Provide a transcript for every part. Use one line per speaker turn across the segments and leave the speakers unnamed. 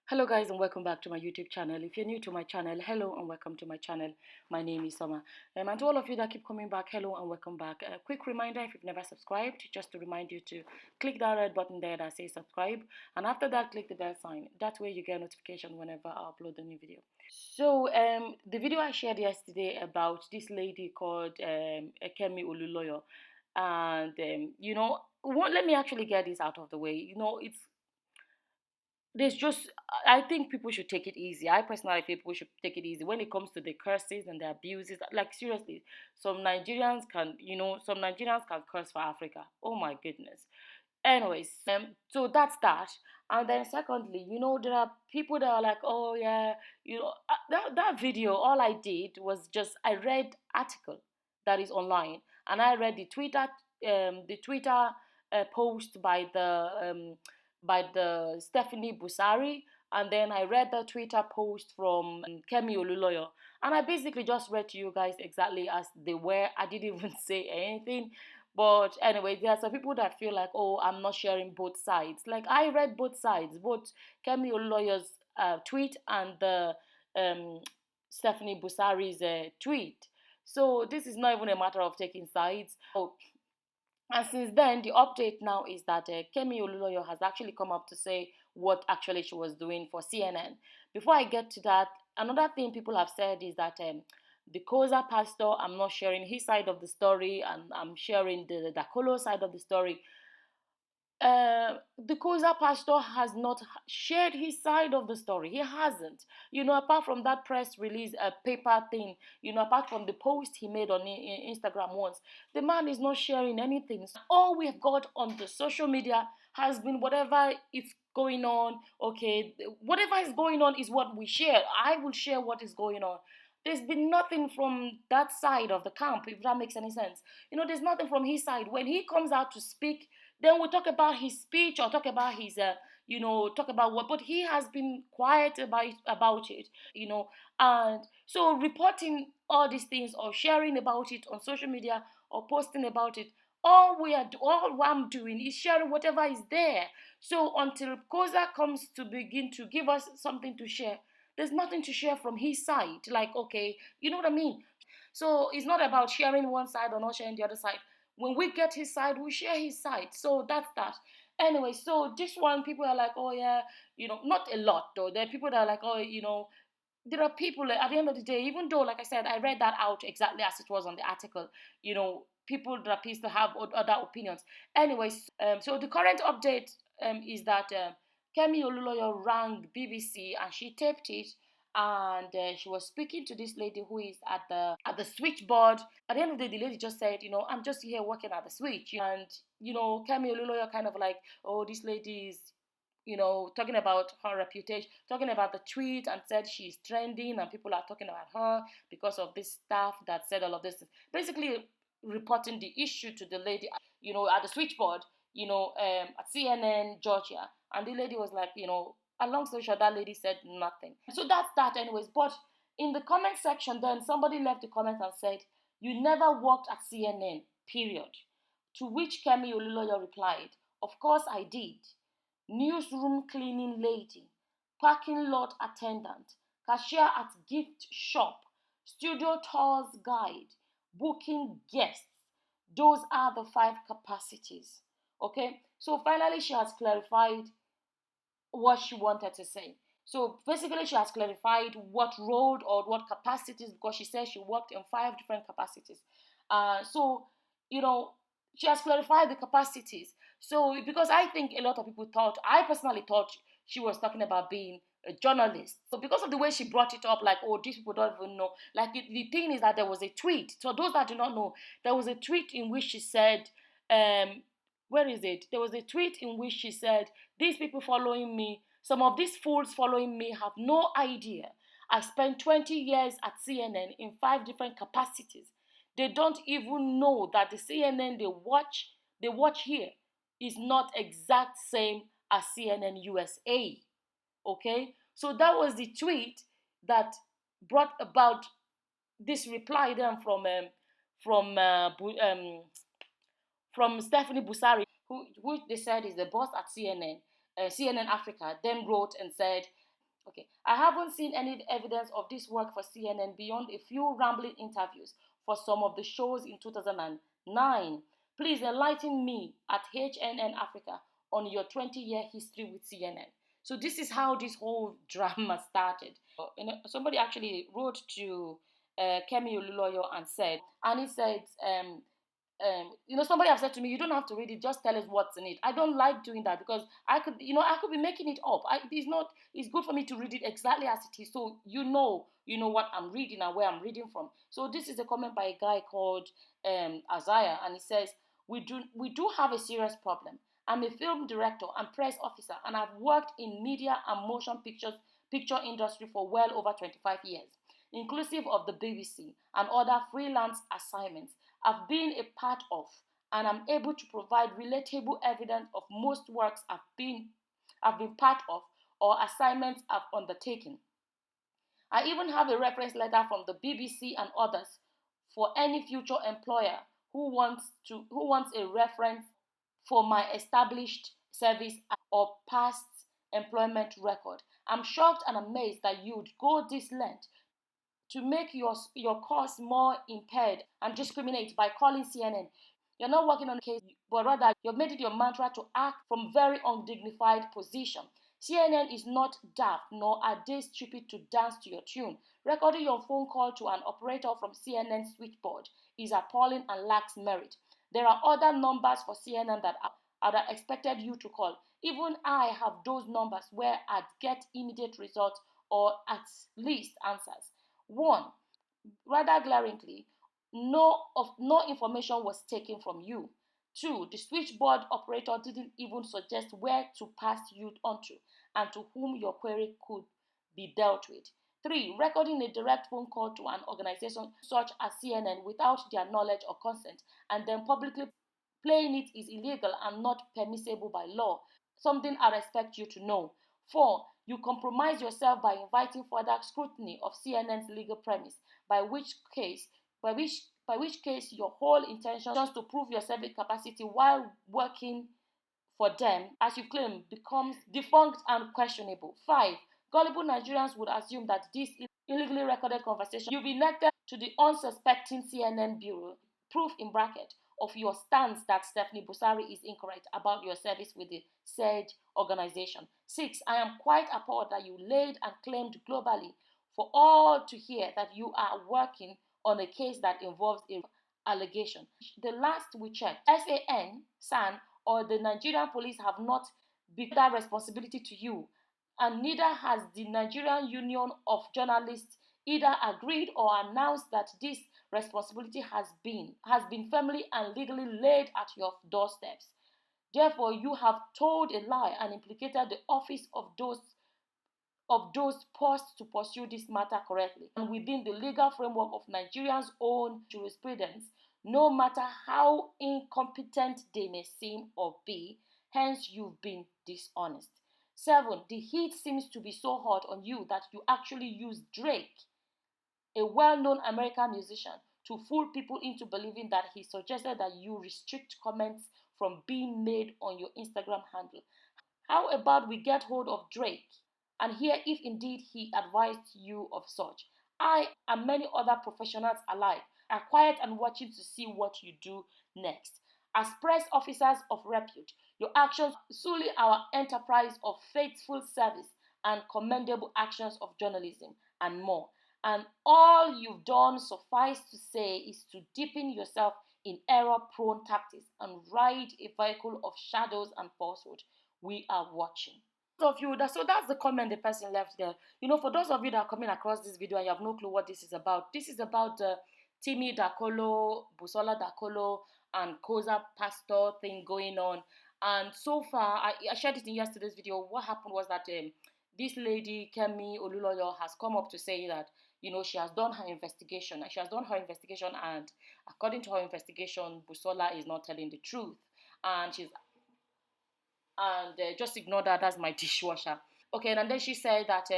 Hello guys and welcome back to my YouTube channel. If you're new to my channel, hello and welcome to my channel. My name is Summer. And to all of you that keep coming back, hello and welcome back. A quick reminder, if you've never subscribed, just to remind you to click that red button there that says subscribe. And after that, click the bell sign. That way you get a notification whenever I upload a new video. So the video I shared yesterday about this lady called Kemi Olunloyo. And, let me actually get this out of the way. There's just I think people should take it easy. I personally feel people should take it easy when it comes to the curses and the abuses. Like seriously, some Nigerians can curse for Africa. Oh my goodness. Anyways, so that's that. And then secondly, there are people that are like, oh yeah, that video. All I did was just I read article that is online, and I read the Twitter post by the Stephanie Busari, and then I read the Twitter post from Kemi Olunloyo, and I basically just read to you guys exactly as they were. I didn't even say anything. But anyway, there are some people that feel like, oh, I'm not sharing both sides. Like I read both sides, both Kemi Olunloyo's tweet and the um, Stephanie Busari's tweet. So this is not even a matter of taking sides. And since then, the update now is that Kemi Olunloyo has actually come up to say what actually she was doing for CNN. Before I get to that, another thing people have said is that the Koza pastor, I'm not sharing his side of the story, and I'm sharing the Dakolo side of the story. The Koza pastor has not shared his side of the story. He hasn't. Apart from that press release, a paper thing, apart from the post he made on Instagram once, the man is not sharing anything. All we have got on the social media has been whatever is going on. Okay, whatever is going on is what we share. I will share what is going on. There's been nothing from that side of the camp, if that makes any sense. There's nothing from his side. When he comes out to speak, then we talk about his speech or talk about his talk about what, but he has been quiet about it. And so reporting all these things or sharing about it on social media or posting about it, all I'm doing is sharing whatever is there. So until Koza comes to begin to give us something to share, there's nothing to share from his side. Like, okay, you know what I mean? So it's not about sharing one side or not sharing the other side. When we get his side, we share his side. So that's that. Anyway, so this one, people are like, oh yeah, not a lot though. There are people that are like, oh, there are people at the end of the day, even though, like I said, I read that out exactly as it was on the article, people that appears to have other opinions. Anyways, so the current update is that Kemi Olunloyo rang BBC and she taped it, and she was speaking to this lady who is at the switchboard. At the end of the day, the lady just said, I'm just here working at the switch. And Kemi Olunloyo kind of like, oh, this lady is talking about her reputation, talking about the tweet, and said she's trending and people are talking about her because of this staff that said all of this. Basically, reporting the issue to the lady, at the switchboard, at CNN Georgia, and the lady was like, along social, that lady said nothing. So that's that, anyways. But in the comment section, then somebody left a comment and said, "You never worked at CNN, period." To which Kemi Olunloyo replied, "Of course I did. Newsroom cleaning lady, parking lot attendant, cashier at gift shop, studio tours guide, booking guests. Those are the 5 capacities." Okay, so finally she has clarified what she wanted to say. So basically, she has clarified what role or what capacities, because she says she worked in 5 different capacities. So, you know, she has clarified the capacities. So, because I think a lot of people thought, I personally thought she was talking about being a journalist. So, because of the way she brought it up, like, oh, these people don't even know. Like, the thing is that there was a tweet. So, those that do not know, there was a tweet in which she said, where is it? There was a tweet in which she said, "These people following me, some of these fools following me have no idea. I spent 20 years at CNN in 5 different capacities. They don't even know that the CNN they watch here is not exact same as CNN USA." Okay? So that was the tweet that brought about this reply then from from Stephanie Busari, who they said is the boss at CNN, CNN Africa, then wrote and said Okay, I haven't seen any evidence of this work for CNN beyond a few rambling interviews for some of the shows in 2009. Please enlighten me at HNN Africa on your 20-year history with CNN. So this is how this whole drama started. Somebody actually wrote to Kemi Olunloyo and said, and he said, somebody have said to me, you don't have to read it, just tell us what's in it. I don't like doing that because I could be making it up. It's good for me to read it exactly as it is, so you know what I'm reading and where I'm reading from. So this is a comment by a guy called Isaiah, and he says, we do have a serious problem. I'm a film director and press officer, and I've worked in media and motion picture industry for well over 25 years, inclusive of the BBC and other freelance assignments I've been a part of, and I'm able to provide relatable evidence of most works I've been part of or assignments I've undertaken. I even have a reference letter from the BBC and others for any future employer who wants a reference for my established service or past employment record. I'm shocked and amazed that you'd go this length to make your cause more impaired and discriminate by calling CNN. You're not working on a case, but rather you've made it your mantra to act from very undignified position. CNN is not daft, nor are they stupid to dance to your tune. Recording your phone call to an operator from CNN's switchboard is appalling and lacks merit. There are other numbers for CNN that are expected you to call. Even I have those numbers where I'd get immediate results or at least answers. One, rather glaringly, no information was taken from you. Two, the switchboard operator didn't even suggest where to pass you onto and to whom your query could be dealt with. Three, recording a direct phone call to an organization such as CNN without their knowledge or consent and then publicly playing it is illegal and not permissible by law, something I expect you to know. Four, you compromise yourself by inviting further scrutiny of CNN's legal premise, by which case your whole intention is to prove your civic capacity while working for them, as you claim, becomes defunct and questionable. Five, gullible Nigerians would assume that this illegally recorded conversation you've enacted to the unsuspecting CNN bureau, proof in bracket of your stance that Stephanie Busari is incorrect about your service with the said organization. Six, I am quite appalled that you laid and claimed globally for all to hear that you are working on a case that involves a allegation. The last we checked, SAN or the Nigerian police have not become that responsibility to you, and neither has the Nigerian Union of Journalists either agreed or announced that this responsibility has been firmly and legally laid at your doorsteps. Therefore, you have told a lie and implicated the office of those posts to pursue this matter correctly and within the legal framework of Nigeria's own jurisprudence, no matter how incompetent they may seem or be. Hence, you've been dishonest. Seven, the heat seems to be so hot on you that you actually use Drake, a well-known American musician, to fool people into believing that he suggested that you restrict comments from being made on your Instagram handle. How about we get hold of Drake and hear if indeed he advised you of such? I and many other professionals alike are quiet and watching to see what you do next. As press officers of repute, your actions solely our enterprise of faithful service and commendable actions of journalism and more. And all you've done, suffice to say, is to deepen yourself in error-prone tactics and ride a vehicle of shadows and falsehood. We are watching. So that's the comment the person left there. For those of you that are coming across this video and you have no clue what this is about the Timmy Dakolo, Busola Dakolo, and Koza Pastor thing going on. And so far, I shared it in yesterday's video. What happened was that this lady, Kemi Olunloyo, has come up to say that, she has done her investigation. And she has done her investigation, and according to her investigation, Busola is not telling the truth. And just ignore that. That's my dishwasher. Okay, and then she said that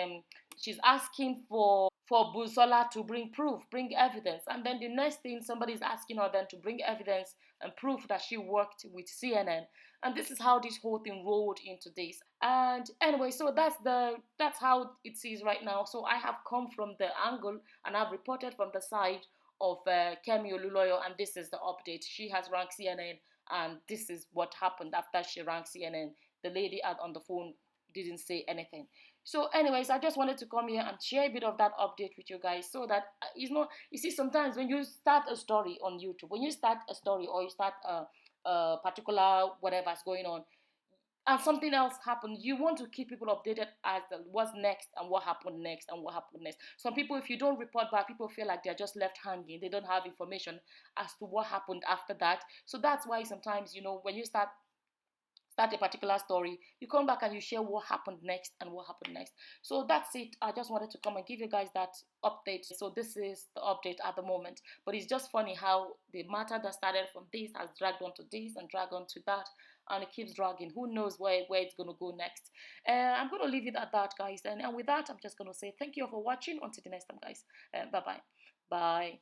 she's asking for Busola to bring proof, bring evidence, and then the next thing somebody is asking her then to bring evidence and proof that she worked with CNN. And this is how this whole thing rolled into this. And anyway, so that's how it is right now. So I have come from the angle and I've reported from the side of Kemi Olunloyo, and this is the update. She has ranked CNN, and this is what happened after she ranked CNN. The lady out on the phone didn't say anything. So, anyways, I just wanted to come here and share a bit of that update with you guys, so that you see, sometimes when you start a story on YouTube, when you start a story or you start a particular whatever's going on, and something else happened, you want to keep people updated as to what's next and what happened next and what happened next. Some people, if you don't report back, people feel like they're just left hanging. They don't have information as to what happened after that. So that's why sometimes, when you start a particular story, you come back and you share what happened next and what happened next. So that's it. I just wanted to come and give you guys that update. So this is the update at the moment. But it's just funny how the matter that started from this has dragged on to this and dragged on to that, and it keeps dragging. Who knows where it's going to go next. I'm going to leave it at that, guys. And with that, I'm just going to say thank you all for watching. Until the next time, guys. Bye-bye. Bye.